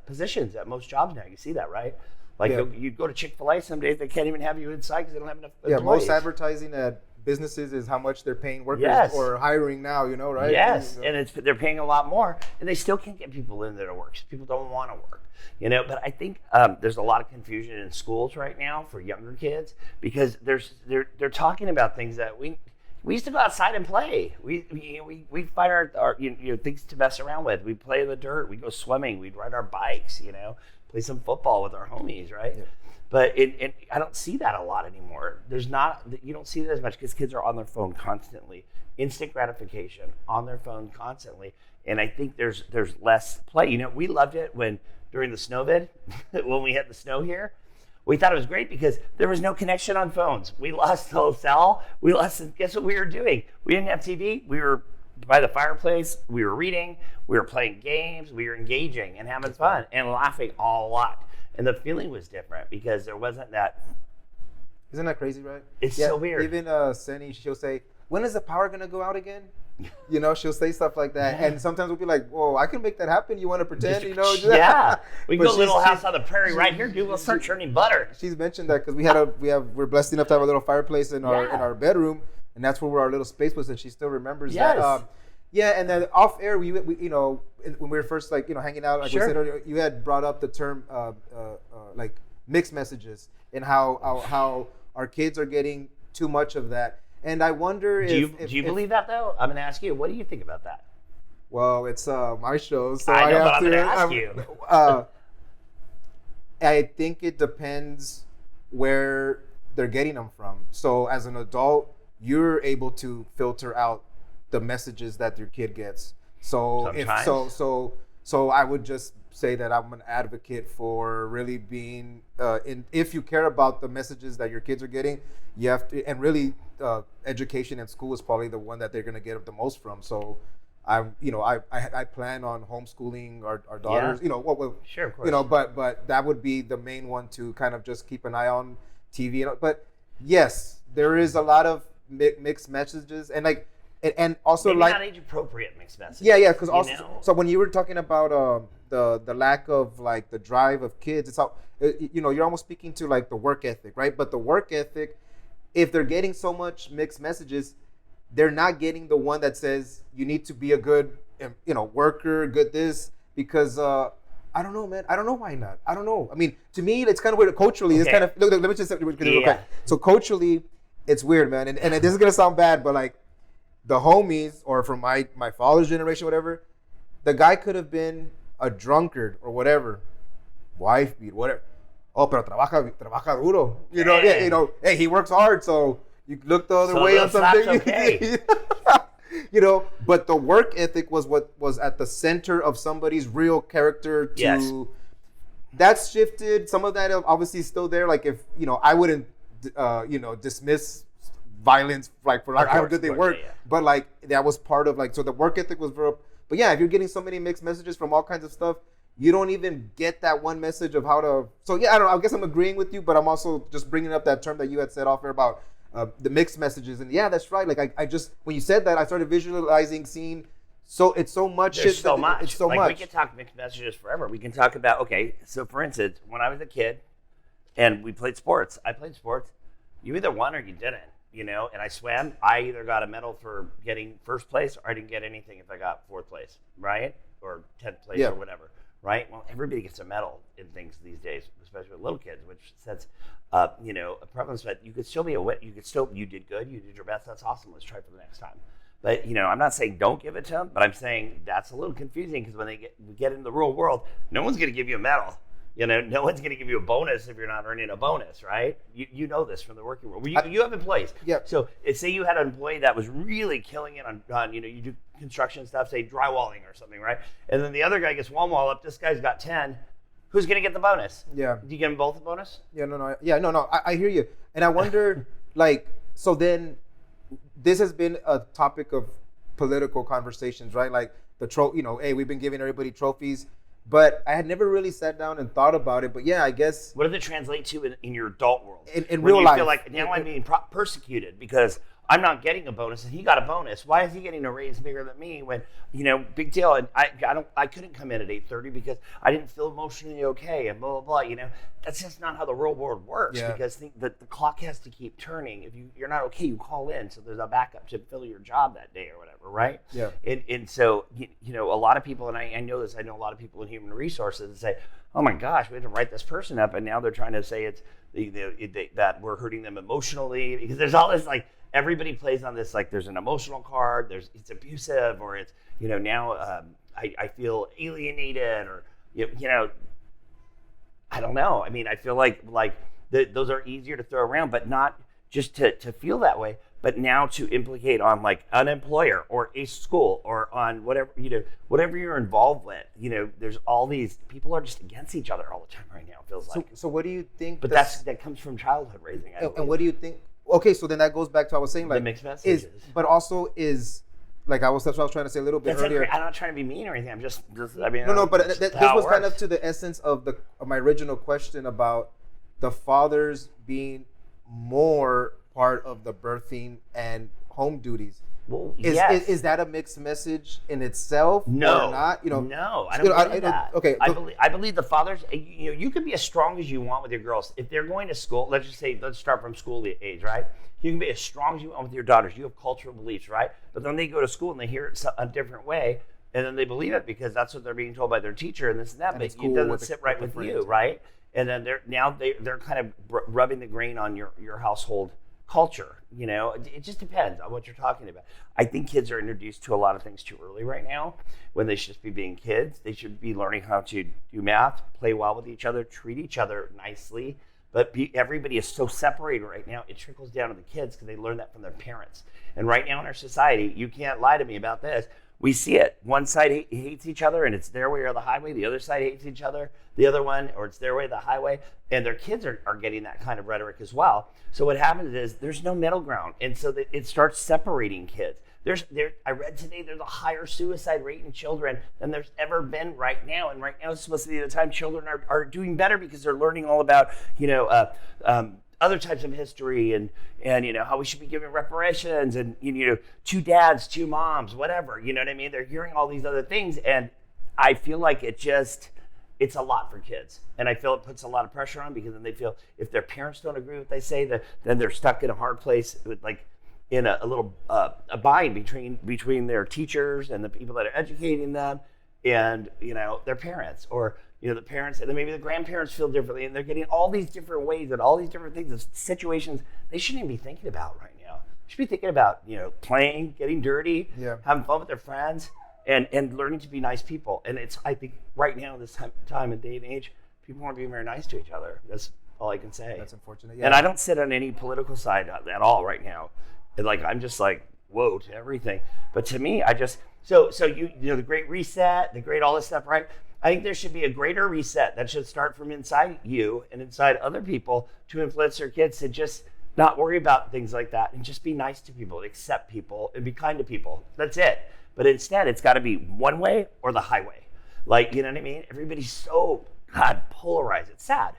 positions at most jobs now. You see that, right? Like you go to Chick-fil-A some days, they can't even have you inside because they don't have enough employees. Yeah, most advertising at businesses is how much they're paying workers or hiring now, right? Yes, and they're paying a lot more, and they still can't get people in there to work. People don't want to work. But I think there's a lot of confusion in schools right now for younger kids, because they're talking about things that we used to go outside and play. We find our things to mess around with. We play in the dirt. We go swimming. We'd ride our bikes. Play some football with our homies, right? Yeah. But I don't see that a lot anymore. You don't see that as much because kids are on their phone constantly. Instant gratification on their phone constantly, and I think there's less play. We loved it during the snowvid, when we had the snow here. We thought it was great because there was no connection on phones. We lost the cell. Guess what we were doing? We didn't have TV. We were by the fireplace. We were reading. We were playing games. We were engaging and having fun and laughing a lot. And the feeling was different because there wasn't that. Isn't that crazy, right? It's so weird. Even Senny, she'll say, "When is the power gonna go out again?" She'll say stuff like that, and sometimes we'll be like, "Whoa, I can make that happen. You want to pretend?" Yeah, we can go Little House on the Prairie right here, dude. We'll start churning butter. She's mentioned that because we're blessed enough to have a little fireplace in our bedroom, and that's where our little space was, and she still remembers that. And then off air, we when we were first hanging out, like we said earlier, you had brought up the term like mixed messages and how our kids are getting too much of that. And I wonder do you believe that though? I'm going to ask you. What do you think about that? Well, it's my show, so I know, but I'm going to ask you. I think it depends where they're getting them from. So as an adult, you're able to filter out the messages that your kid gets. So so I would just say that I'm an advocate for really being if you care about the messages that your kids are getting, you have to, and really education in school is probably the one that they're going to get the most from. So I plan on homeschooling our daughters. Sure, of course. But that would be the main one, to kind of just keep an eye on TV. But yes, there is a lot of mixed messages, and also maybe like not age appropriate mixed messages. Yeah, because also so when you were talking about the lack of like the drive of kids, it's how you're almost speaking to like the work ethic, right? But the work ethic, if they're getting so much mixed messages, they're not getting the one that says you need to be a good worker, good this, because I don't know, man. I don't know why not. I don't know. I mean, to me, it's kind of weird. Culturally, it's kind of look. Let me just say, okay. So culturally, it's weird, man. And this is gonna sound bad, but like the homies, or from my father's generation, whatever, the guy could have been a drunkard or whatever, wife beat, whatever. Oh, pero trabaja duro. Hey, he works hard, so you look the other way on something. Okay. But the work ethic was what was at the center of somebody's real character. That's shifted. Some of that obviously is still there. Like if I wouldn't dismiss violence for how good they work, but like that was part of so the work ethic was very. But yeah, if you're getting so many mixed messages from all kinds of stuff, you don't even get that one message of how to. So yeah, I guess I'm agreeing with you, but I'm also just bringing up that term that you had said off air about the mixed messages. And yeah, that's right. Like I just, when you said that, I started visualizing, seeing. So it's so much. There's so much. It's so much. We can talk mixed messages forever. We can talk about so for instance, when I was a kid, and we played sports. I played sports. You either won or you didn't. And I swam. I either got a medal for getting first place, or I didn't get anything if I got fourth place, right? Or 10th place or whatever, right? Well, everybody gets a medal in things these days, especially with little kids, which sets, a prevalence. But you could still be you did good, you did your best. That's awesome. Let's try for the next time. But, I'm not saying don't give it to them, but I'm saying that's a little confusing because when we get into the real world, no one's going to give you a medal. You know, no one's going to give you a bonus if you're not earning a bonus, right? You know this from the working world. You have employees. Yep. So say you had an employee that was really killing it on you know, you do construction stuff, say drywalling or something, right? And then the other guy gets one wall up. This guy's got 10. Who's going to get the bonus? Yeah. Do you give them both a bonus? Yeah, no. I hear you. And I wonder, like, so then this has been a topic of political conversations, right? Like you know, hey, we've been giving everybody trophies. But I had never really sat down and thought about it. But yeah, I guess. What does it translate to in your adult world? In real life. You feel like now I'm being persecuted because I'm not getting a bonus and he got a bonus. Why is he getting a raise bigger than me when, you know, big deal. And I couldn't come in at 8:30 because I didn't feel emotionally okay and blah, blah, blah. You know, that's just not how the real world works because the clock has to keep turning. If you're not okay, you call in. So there's a backup to fill your job that day or whatever, right? Yeah. And so, you know, a lot of people, and I know this, I know a lot of people in human resources that say, oh my gosh, we had to write this person up. And now they're trying to say that we're hurting them emotionally because there's all this like, everybody plays on this, like there's an emotional card, it's abusive, or it's, you know, now I feel alienated, or, you know, I don't know. I mean, I feel like those are easier to throw around, but not just to feel that way, but now to implicate on like an employer or a school or on whatever, you know, whatever you're involved with, you know, there's all these people are just against each other all the time right now, it feels like. So what do you think? But that comes from childhood raising. And what do you think? Okay, so then that goes back to what I was saying, like the mixed messages. But also is like that's what I was trying to say a little bit earlier. I'm not trying to be mean or anything. I'm just I mean. No, but this was kind of to the essence of my original question about the fathers being more part of the birthing and home duties. Well, yes. Is that a mixed message in itself? No, or not. You know, no, I don't believe that. Okay, I believe the fathers. You know, you can be as strong as you want with your girls if they're going to school. Let's start from school age, right? You can be as strong as you want with your daughters. You have cultural beliefs, right? But then they go to school and they hear it a different way, and then they believe it because that's what they're being told by their teacher and this and that. But it doesn't sit right with you, right? And then they're kind of rubbing the grain on your household culture. You know, it just depends on what you're talking about. I think kids are introduced to a lot of things too early right now when they should just be being kids. They should be learning how to do math, play well with each other, treat each other nicely. But everybody is so separated right now, it trickles down to the kids because they learn that from their parents. And right now in our society, you can't lie to me about this. We see it. One side hates each other and it's their way or the highway. The other side hates each other. The other one, or it's their way or the highway. And their kids are getting that kind of rhetoric as well. So what happens is there's no middle ground. And so it starts separating kids. I read today there's a higher suicide rate in children than there's ever been right now. And right now is supposed to be the time children are doing better because they're learning all about, you know, other types of history and you know how we should be giving reparations and you know 2 dads, 2 moms, whatever, you know what I mean? They're hearing all these other things, and I feel like it's a lot for kids, and I feel it puts a lot of pressure on because then they feel if their parents don't agree with what they say, then they're stuck in a hard place with like in a little a bind between their teachers and the people that are educating them and you know their parents, or you know, the parents, and then maybe the grandparents feel differently, and they're getting all these different ways and all these different things and situations they shouldn't even be thinking about right now. They should be thinking about, you know, playing, getting dirty, having fun with their friends, and learning to be nice people. And I think right now, this time and day and age, people aren't being very nice to each other. That's all I can say. That's unfortunate. Yeah. And I don't sit on any political side at all right now. And like I'm just like, whoa to everything. But to me, I just so you know the Great Reset, the great all this stuff, right? I think there should be a greater reset that should start from inside you and inside other people to influence their kids to just not worry about things like that and just be nice to people, accept people, and be kind to people. That's it. But instead, it's got to be one way or the highway. Like, you know what I mean? Everybody's so, polarized. It's sad.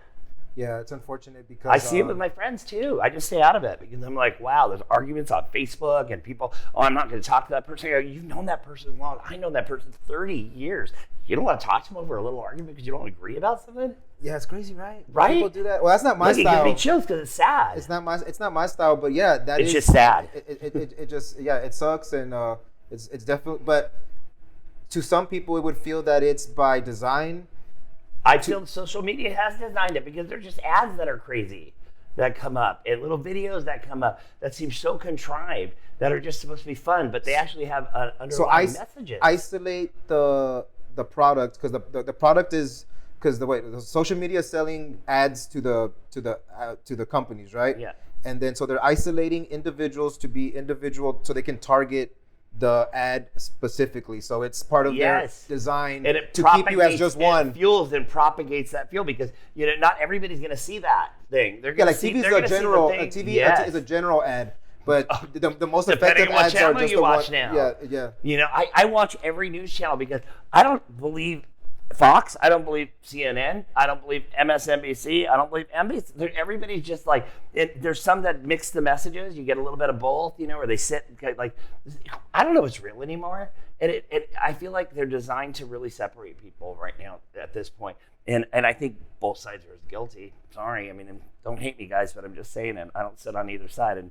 Yeah, it's unfortunate because I see it with my friends too. I just stay out of it because I'm like, wow, there's arguments on Facebook and people, I'm not going to talk to that person. I go, you've known that person long. I know that person 30 years. You don't want to talk to them over a little argument because you don't agree about something? Yeah, it's crazy, right? Right? People do that. Well, that's not my style. It gives me chills because it's sad. It's not my style, but yeah, it's just sad. It just it sucks, and it's definitely. But to some people, it would feel that it's by design. I feel social media has designed it because they're just ads that are crazy that come up and little videos that come up that seem so contrived that are just supposed to be fun, but they actually have underlying messages. Isolate the product because the product is because the social media is selling ads to the companies, right? Yeah. And then so they're isolating individuals to be individual, so they can target the ad specifically. So it's part of their design and it to keep you as just one. It fuels and propagates that fuel because not everybody's going to see that thing. They're going to see. TV is a general. TV is a general ad. But the most effective ads are just you the watch one. Now. Yeah. I watch every news channel because I don't believe Fox. I don't believe CNN. I don't believe MSNBC. I don't believe NBC. Everybody's just like, there's some that mix the messages. You get a little bit of both, or they sit like, I don't know what's real anymore. And I feel like they're designed to really separate people right now at this point. And I think both sides are as guilty. Sorry, don't hate me, guys, but I'm just saying it. I don't sit on either side, and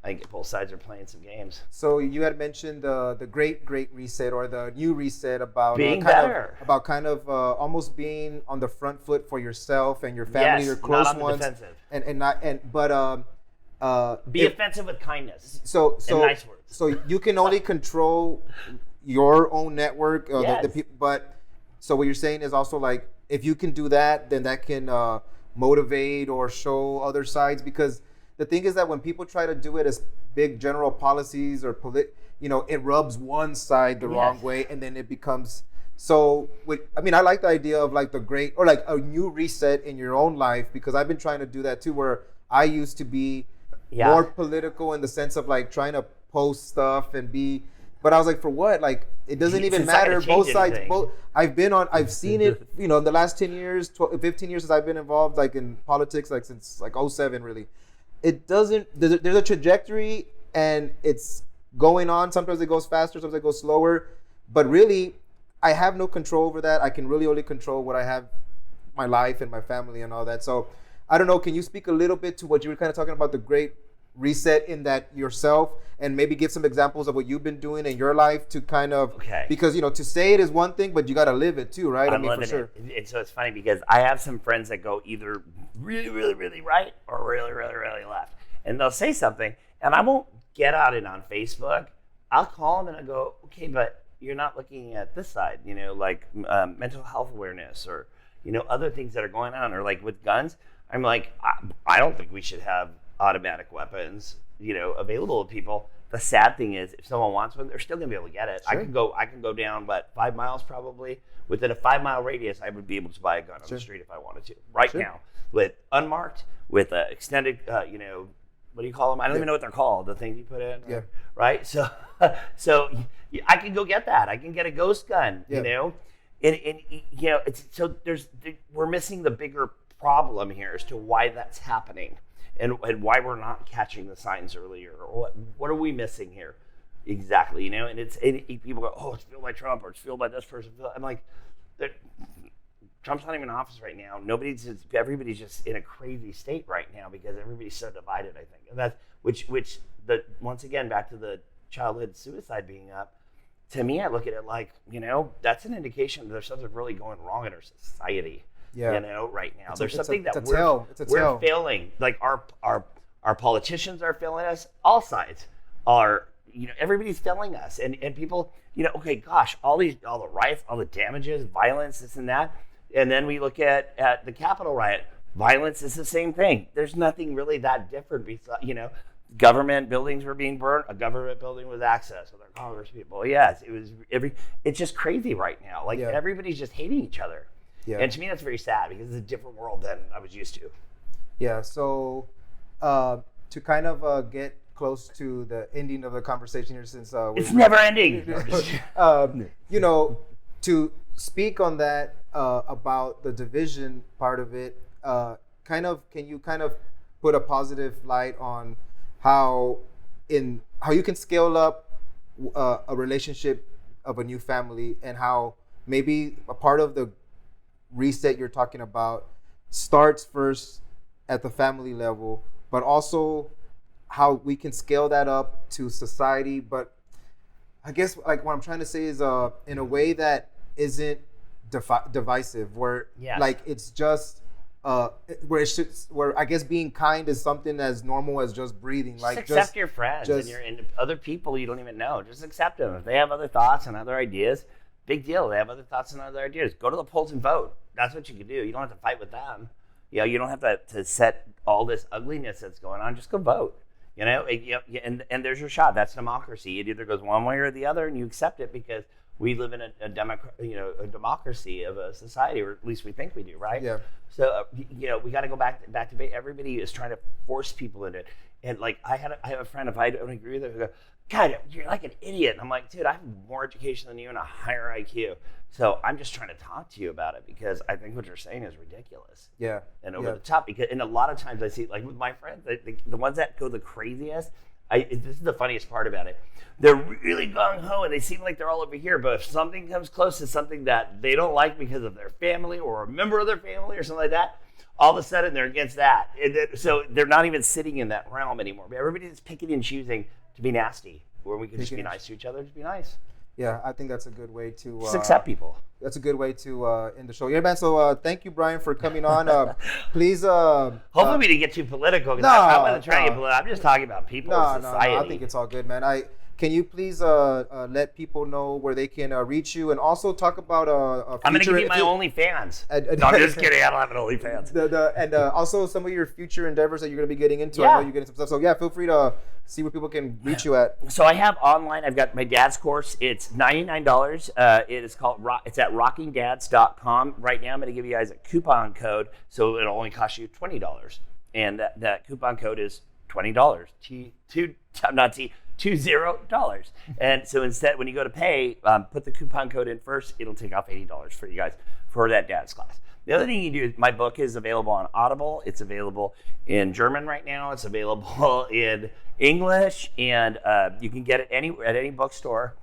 I think both sides are playing some games. So you had mentioned the great reset, or the new reset, about being better, about almost being on the front foot for yourself and your family, your close not on ones, the defensive. Be offensive with kindness. So and nice words. So you can only control your own network, the people. But so what you're saying is also like, if you can do that, then that can motivate or show other sides, because the thing is that when people try to do it as big general policies or it rubs one side the wrong way, and then it becomes so. I like the idea of like the great, or like a new reset in your own life, because I've been trying to do that too, where I used to be more political in the sense of like trying to post stuff and be, but I was like, for what? Like, it doesn't even matter. Both sides. I've seen it, in the last 10 years, 15 years since I've been involved, like in politics, like since like 2007, really. It doesn't, there's a trajectory and it's going on. Sometimes it goes faster, sometimes it goes slower. But really, I have no control over that. I can really only control what I have, my life and my family and all that. So I don't know, can you speak a little bit to what you were kind of talking about, the great reset in that yourself, and maybe give some examples of what you've been doing in your life to kind of, because, to say it is one thing, but you got to live it too, right? I'm living for sure. And so it's funny because I have some friends that go either really, really, really right or really, really, really left. And they'll say something and I won't get out it on Facebook. I'll call them and I go, okay, but you're not looking at this side, like mental health awareness or, other things that are going on, or like with guns. I'm like, I don't think we should have automatic weapons, available to people. The sad thing is, if someone wants one, they're still gonna be able to get it. Sure. I can go down 5 miles probably. Within a 5 mile radius, I would be able to buy a gun on the street if I wanted to. Right now, with unmarked, with extended, what do you call them? I don't even know what they're called. The things you put in, right? So I can go get that. I can get a ghost gun, and it's so we're missing the bigger problem here as to why that's happening. And why we're not catching the signs earlier, or what are we missing here exactly? And people go, oh, it's fueled by Trump, or it's fueled by this person. I'm like, Trump's not even in office right now. Everybody's just in a crazy state right now because everybody's so divided. I think, and that's once again back to the childhood suicide being up. To me, I look at it like, that's an indication that there's something really going wrong in our society. Right now there's something that we're failing. Like our politicians are failing us. All sides are, everybody's failing us. And people, okay, gosh, all the riots, all the damages, violence, this and that. And then we look at the Capitol riot. Violence is the same thing. There's nothing really that different. Government buildings were being burned. A government building was accessed with our Congress people. Yes, it's just crazy right now. Like everybody's just hating each other. Yeah. And to me, that's very sad because it's a different world than I was used to. Yeah. So to kind of get close to the ending of the conversation here, since it's never ending. To speak on that about the division part of it, can you put a positive light on how you can scale up a relationship of a new family, and how maybe a part of the reset you're talking about starts first at the family level, but also how we can scale that up to society. But I guess like what I'm trying to say is in a way that isn't divisive, where like it's just where I guess being kind is something as normal as just breathing. Like accept your friends and other people you don't even know. Just accept them. If they have other thoughts and other ideas, big deal. They have other thoughts and other ideas. Go to the polls and vote. That's what you can do. You don't have to fight with them. You know, you don't have to set all this ugliness that's going on. Just go vote. You know, and there's your shot. That's democracy. It either goes one way or the other, and you accept it because we live in a democracy of a society, or at least we think we do, right? Yeah. So you know, we got to go back to everybody is trying to force people into it. And like I have a friend, if I don't agree with it, go, God, you're like an idiot. And I'm like, dude, I have more education than you and a higher IQ. So I'm just trying to talk to you about it because I think what you're saying is ridiculous. Yeah. And over the top. And a lot of times I see, like with my friends, the ones that go the craziest, this is the funniest part about it. They're really gung-ho and they seem like they're all over here. But if something comes close to something that they don't like because of their family or a member of their family or something like that, all of a sudden they're against that. So they're not even sitting in that realm anymore. But everybody's picking and choosing to be nasty, where we can just be nice to each other, just be nice. Yeah, I think that's a good way to just accept people. That's a good way to end the show. Yeah, man. So thank you, Brian, for coming on. Please. Hopefully, we didn't get too political. No, I'm going to try to get political. I'm just talking about people in society. No, I think it's all good, man. Can you please let people know where they can reach you, and also talk about I'm going to give you my OnlyFans. No, I'm just kidding. I don't have an OnlyFans. And also some of your future endeavors that you're going to be getting into. Yeah. I know you're getting some stuff. So yeah, feel free to see where people can reach you at. So I have online. I've got my dad's course. It's $99. It is called. It's at rockingdads.com. Right now, I'm going to give you guys a coupon code, so it'll only cost you $20, and that coupon code is $20. $20. And so instead, when you go to pay, put the coupon code in first. It'll take off $80 for you guys for that dad's class. The other thing you do is my book is available on Audible. It's available in German right now. It's available in English, and you can get it at any bookstore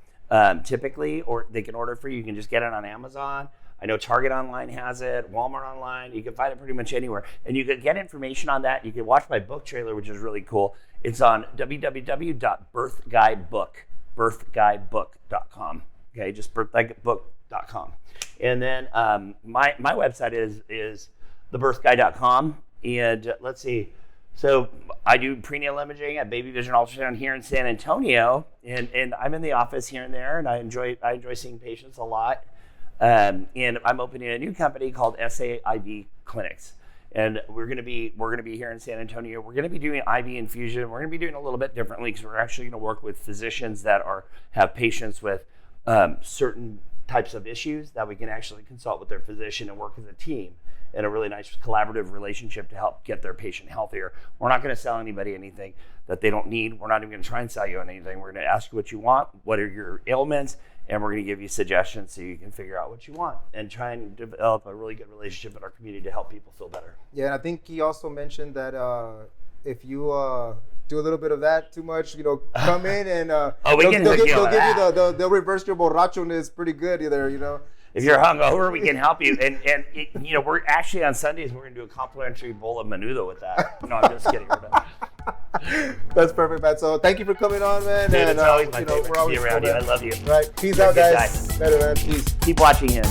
typically, or they can order it for you. You can just get it on Amazon. I know Target online has it, Walmart online. You can find it pretty much anywhere. And you can get information on that. You can watch my book trailer, which is really cool. It's on www.birthguidebook.com. Okay, just birthguidebook.com. And then my website is thebirthguide.com. And let's see. So I do prenatal imaging at Baby Vision Ultrasound here in San Antonio. And I'm in the office here and there, and I enjoy seeing patients a lot. And I'm opening a new company called SAIV Clinics, and we're going to be here in San Antonio. We're going to be doing IV infusion. We're going to be doing a little bit differently because we're actually going to work with physicians that have patients with certain types of issues that we can actually consult with their physician and work as a team in a really nice collaborative relationship to help get their patient healthier. We're not going to sell anybody anything that they don't need. We're not even going to try and sell you on anything. We're going to ask you what you want, what are your ailments, and we're going to give you suggestions so you can figure out what you want and try and develop a really good relationship in our community to help people feel better. Yeah, and I think he also mentioned that if you do a little bit of that too much, come in and they'll give you the reverse your borracho-ness pretty good either, If you're hungover, we can help you. And we're actually on Sundays, we're going to do a complimentary bowl of menudo with that. No, I'm just kidding. That's perfect, man. So thank you for coming on, man. Dude, it's always my favorite to be around you. I love you. Right. Peace out, guys. Later, man. Peace. Keep watching him.